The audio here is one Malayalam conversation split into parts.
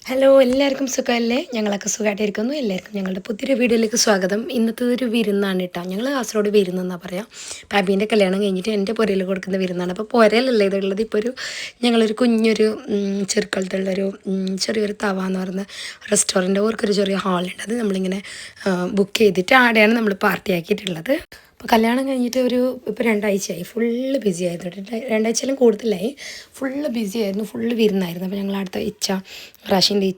ഹലോ എല്ലാവർക്കും സുഖമല്ലേ? ഞങ്ങളൊക്കെ സുഖമായിട്ടിരിക്കുന്നു. എല്ലാവർക്കും ഞങ്ങളുടെ പുതിയൊരു വീഡിയോയിലേക്ക് സ്വാഗതം. ഇന്നത്തെ ഒരു വിരുന്നാണ് കേട്ടോ. ഞങ്ങൾ കാസർഗോഡ് വിരുന്നെന്നാണ് പറയാം. പാബീൻ്റെ കല്യാണം കഴിഞ്ഞിട്ട് എൻ്റെ പുരയിൽ കൊടുക്കുന്ന വിരുന്നാണ്. അപ്പോൾ പുരയിലല്ല ഇതുള്ളത്. ഇപ്പോൾ ഞങ്ങളൊരു കുഞ്ഞൊരു ചെറുക്കളത്തുള്ളൊരു ചെറിയൊരു തവ എന്ന് പറയുന്ന റെസ്റ്റോറൻറ്റ് ഓർക്കൊരു ചെറിയ ഹാളുണ്ട്. അത് നമ്മളിങ്ങനെ ബുക്ക് ചെയ്തിട്ട് ആടെയാണ് നമ്മൾ പാർട്ടി ആക്കിയിട്ടുള്ളത്. അപ്പോൾ കല്യാണം കഴിഞ്ഞിട്ട് ഇപ്പോൾ 2 ആഴ്ചയായി. ഫുള്ള് ബിസി ആയിരുന്നു. 2 ആഴ്ചയിലും കൂടുതലായി. ഫുള്ള് ബിസി ആയിരുന്നു. ഫുള്ള് വിരുന്നായിരുന്നു. അപ്പോൾ ഞങ്ങൾ അടുത്ത റാഷിൻ്റെ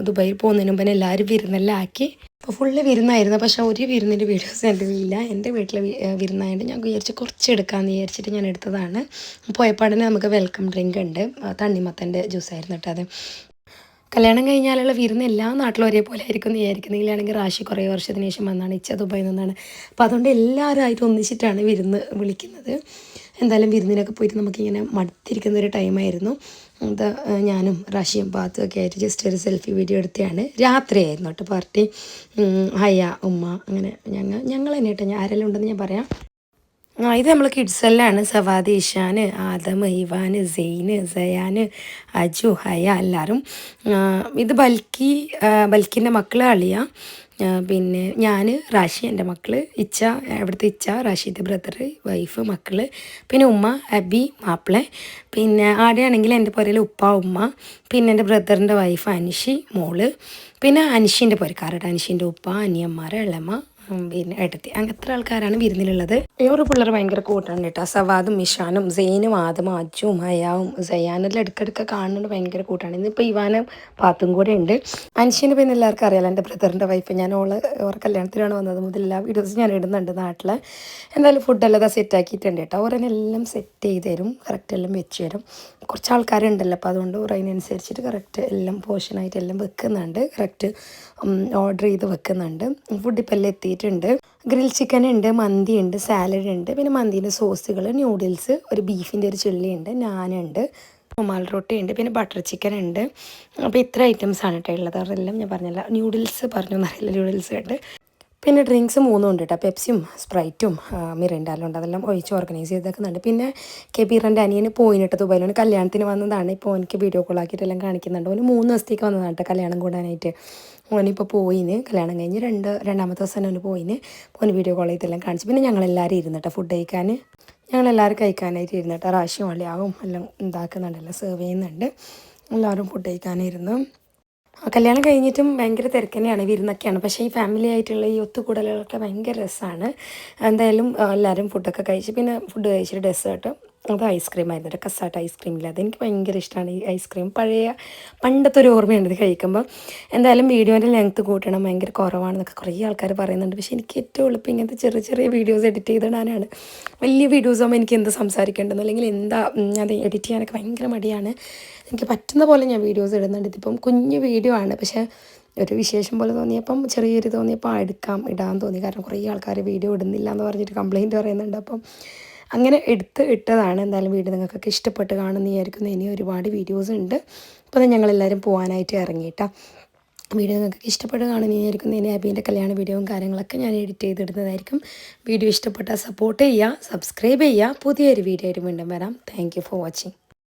ദുബായിൽ പോകുന്നതിന് മുമ്പ് എല്ലാവരും വിരുന്നെല്ലാം ആക്കി. അപ്പോൾ ഫുള്ള് വിരുന്നായിരുന്നു. പക്ഷേ ഒരു വിരുന്നിൻ്റെ വീഡിയോസ് എൻ്റെ ഇല്ല. എൻ്റെ വീട്ടിലെ വിരുന്നായതുകൊണ്ട് ഞാൻ വിചാരിച്ച് കുറച്ച് എടുക്കാമെന്ന് വിചാരിച്ചിട്ട് ഞാൻ എടുത്തതാണ്. പോയപ്പാടിന് നമുക്ക് വെൽക്കം ഡ്രിങ്ക് ഉണ്ട്. തണ്ണിമത്തൻ്റെ ജ്യൂസായിരുന്നു കേട്ടോ അത്. കല്യാണം കഴിഞ്ഞാലുള്ള വിരുന്ന് എല്ലാ നാട്ടിലും ഒരേപോലെ ആയിരിക്കും എന്ന് വിചാരിക്കുന്നില്ലാണെങ്കിൽ റാഷി കുറേ വർഷത്തിന് ശേഷം വന്നാണ്. ദുബായിൽ നിന്നാണ്. അപ്പോൾ അതുകൊണ്ട് എല്ലാവരുമായിട്ട് ഒന്നിച്ചിട്ടാണ് വിരുന്ന് വിളിക്കുന്നത്. എന്തായാലും വിരുന്നിനൊക്കെ പോയിട്ട് നമുക്കിങ്ങനെ മടുത്തിരിക്കുന്ന ഒരു ടൈമായിരുന്നു. അത് ഞാനും റാഷിയും പാത്തും ഒക്കെ ആയിട്ട് ജസ്റ്റ് ഒരു സെൽഫി വീഡിയോ എടുത്തതാണ്. രാത്രിയായിരുന്നു കേട്ടോ പാർട്ടി. ഹയ ഉമ്മ അങ്ങനെ ഞങ്ങൾ തന്നെ കേട്ടോ. ആരെല്ലാം ഉണ്ടെന്ന് ഞാൻ പറയാം. ഇത് നമ്മൾ കിഡ്സെല്ലാണ്. സവാദ്, ഇഷാൻ, ആദം, ഇവാൻ, സെയിന്, സയാൻ, അജു, ഹയ എല്ലാവരും. ഇത് ബൽക്കിൻ്റെ മക്കൾ അളിയ, പിന്നെ ഞാൻ, റാഷി എൻ്റെ മക്കൾ, ഇവിടുത്തെ റാഷിൻ്റെ ബ്രദർ, വൈഫ്, മക്കൾ, പിന്നെ ഉമ്മ, അബി, മാപ്പിളെ, പിന്നെ ആടെയാണെങ്കിൽ എൻ്റെ പുരയിൽ ഉപ്പ, ഉമ്മ, പിന്നെ എൻ്റെ ബ്രദറിൻ്റെ വൈഫ് അനിഷി, മോള്, പിന്നെ അനിഷീൻ്റെ പുരക്കാരുടെ അനിഷീൻ്റെ ഉപ്പ, അനിയന്മാർ, ഇളമ്മ, പിന്നെ ഏട്ടത്തി. അങ്ങനത്തെ ആൾക്കാരാണ് വിരുന്നിലുള്ളത്. ഒരു പിള്ളേർ ഭയങ്കര കൂട്ടാണ് കേട്ടോ. സവാദും ഇഷാനും സെയിനും ആദം അജുവും ഹയാവും സയാനെല്ലാം ഇടയ്ക്കിടയ്ക്ക് കാണുന്നുണ്ട്. ഭയങ്കര കൂട്ടാണ്. ഇന്നിപ്പോൾ ഇവാനും പാത്തും കൂടെ ഉണ്ട്. അൻഷീൻ്റെ പിന്നെ എല്ലാവർക്കും അറിയാലോ, എൻ്റെ ബ്രദറിൻ്റെ വൈഫ്. ഞാൻ ഓർ കല്യാണത്തിലാണ് വന്നത് മുതൽ എല്ലാ വീഡിയോസും ഞാൻ ഇടുന്നുണ്ട് നാട്ടിൽ. എന്തായാലും ഫുഡെല്ലാം സെറ്റാക്കിയിട്ടുണ്ട് കേട്ടോ. ഓരനെല്ലാം സെറ്റ് ചെയ്ത് തരും, കറക്റ്റ് എല്ലാം വെച്ച് തരും. കുറച്ച് ആൾക്കാരുണ്ടല്ലോ, അപ്പോൾ അതുകൊണ്ട് അതിനനുസരിച്ചിട്ട് കറക്റ്റ് എല്ലാം പോർഷനായിട്ട് എല്ലാം വെക്കുന്നുണ്ട്. കറക്റ്റ് ഓർഡർ ചെയ്ത് വെക്കുന്നുണ്ട്. ഫുഡ് ഇപ്പം എല്ലാം എത്തിയിട്ടുണ്ട്. ഗ്രിൽ ചിക്കൻ ഉണ്ട്, മന്തി ഉണ്ട്, സാലഡ് ഉണ്ട്, പിന്നെ മന്തിൻ്റെ സോസുകൾ, ന്യൂഡിൽസ്, ഒരു ബീഫിൻ്റെ ഒരു ചില്ലി ഉണ്ട്, നാനുണ്ട്, റുമാൽ റൊട്ടി ഉണ്ട്, പിന്നെ ബട്ടർ ചിക്കൻ ഉണ്ട്. അപ്പോൾ ഇത്ര ഐറ്റംസാണ് കേട്ടോ ഉള്ളത്. അവരെല്ലാം ഞാൻ പറഞ്ഞില്ല. ന്യൂഡിൽസ് പറഞ്ഞൊന്നറിയില്ല. ന്യൂഡിൽസ് ഉണ്ട്. പിന്നെ ഡ്രിങ്ക്സ് 3 ഉണ്ട് കേട്ടോ. പെപ്സിയും സ്പ്രൈറ്റും മിറിൻഡാലും ഉണ്ട്. അതെല്ലാം ഒഴിച്ച് ഓർഗനൈസ് ചെയ്തേക്കുന്നുണ്ട്. പിന്നെ കെബീറിൻ്റെ അനിയന് പോയിനിട്ട് ദുബായിലാണ് കല്യാണത്തിന് വന്നതാണ്. ഇപ്പോൾ എനിക്ക് വീഡിയോ കോൾ ആക്കിയിട്ടെല്ലാം കാണിക്കുന്നുണ്ട്. ഓന് 3 ദിവസത്തേക്ക് വന്നതാണ് കേട്ടോ കല്യാണം കൂടാനായിട്ട്. ഓനിപ്പോൾ പോയിന് കല്യാണം കഴിഞ്ഞ് രണ്ടാമത്തെ ദിവസം ഓന് പോയിന്. ഓന് വീഡിയോ കോൾ ചെയ്തെല്ലാം കാണിച്ചു. പിന്നെ ഞങ്ങളെല്ലാവരും ഇരുന്നിട്ട് ഫുഡ് കഴിക്കാൻ ഞങ്ങളെല്ലാവരും കഴിക്കാനായിട്ട് ഇരുന്നിട്ട് റാഷിയും വള്ളിയാവും എല്ലാം ഉണ്ടാക്കുന്നുണ്ടല്ലോ, സെർവ് ചെയ്യുന്നുണ്ട്. എല്ലാവരും ഫുഡ് കഴിക്കാനിരുന്നു. കല്യാണം കഴിഞ്ഞിട്ടും ഭയങ്കര തിരക്കന്നെയാണ്, വിരുന്നൊക്കെയാണ്. പക്ഷേ ഈ ഫാമിലി ആയിട്ടുള്ള ഈ ഒത്തുകൂടലുകളൊക്കെ ഭയങ്കര രസമാണ്. എന്തായാലും എല്ലാവരും ഫുഡൊക്കെ കഴിച്ച് പിന്നെ ഫുഡ് കഴിച്ചിട്ട് ഡെസേർട്ട് അത് ഐസ്ക്രീം ആയിരുന്നു. കസാട്ട് ഐസ്ക്രീമില്ല, അതെനിക്ക് ഭയങ്കര ഇഷ്ടമാണ് ഈ ഐസ്ക്രീം. പണ്ടത്തെ ഒരു ഓർമ്മയുണ്ട് ഇത് കഴിക്കുമ്പോൾ. എന്തായാലും വീഡിയോൻ്റെ ലെങ്ത്ത് കൂട്ടണം, ഭയങ്കര കുറവാണെന്നൊക്കെ കുറേ ആൾക്കാർ പറയുന്നുണ്ട്. പക്ഷേ എനിക്ക് ഏറ്റവും എളുപ്പം ഇങ്ങനത്തെ ചെറിയ ചെറിയ വീഡിയോസ് എഡിറ്റ് ചെയ്തിടാനാണ്. വലിയ വീഡിയോസ് ആകുമ്പോൾ എനിക്ക് എന്താ സംസാരിക്കേണ്ടത് അല്ലെങ്കിൽ അത് എഡിറ്റ് ചെയ്യാനൊക്കെ ഭയങ്കര മടിയാണ്. എനിക്ക് പറ്റുന്ന പോലെ ഞാൻ വീഡിയോസ് ഇടുന്നുണ്ട്. ഇതിപ്പം കുഞ്ഞു വീഡിയോ ആണ്, പക്ഷേ ഒരു വിശേഷം പോലെ തോന്നിയപ്പം ചെറിയൊരു തോന്നിയപ്പോൾ ഇടാൻ തോന്നി. കാരണം കുറേ ആൾക്കാർ വീഡിയോ ഇടുന്നില്ല എന്ന് പറഞ്ഞിട്ട് കംപ്ലയിൻറ്റ് പറയുന്നുണ്ട്. അപ്പം അങ്ങനെ ഇട്ടതാണ്. എന്തായാലും വീഡിയോ നിങ്ങൾക്കൊക്കെ ഇഷ്ടപ്പെട്ട് കാണുമെന്ന് വിചാരിക്കുന്നു. ഇനി ഒരുപാട് വീഡിയോസ് ഉണ്ട്. അപ്പോൾ അത് ഞങ്ങളെല്ലാവരും പോകാനായിട്ട് ഇറങ്ങിയിട്ടാണ്. വീഡിയോ നിങ്ങൾക്ക് ഇഷ്ടപ്പെട്ട് കാണുമെന്ന് വിചാരിക്കുന്നു. ഇനി അബീൻ്റെ കല്യാണ വീഡിയോയും കാര്യങ്ങളൊക്കെ ഞാൻ എഡിറ്റ് ചെയ്തിടുന്നതായിരിക്കും. വീഡിയോ ഇഷ്ടപ്പെട്ടാൽ സപ്പോർട്ട് ചെയ്യുക, സബ്സ്ക്രൈബ് ചെയ്യുക. പുതിയൊരു വീഡിയോ ആയിട്ട് വീണ്ടും വരാം. Thank you for watching.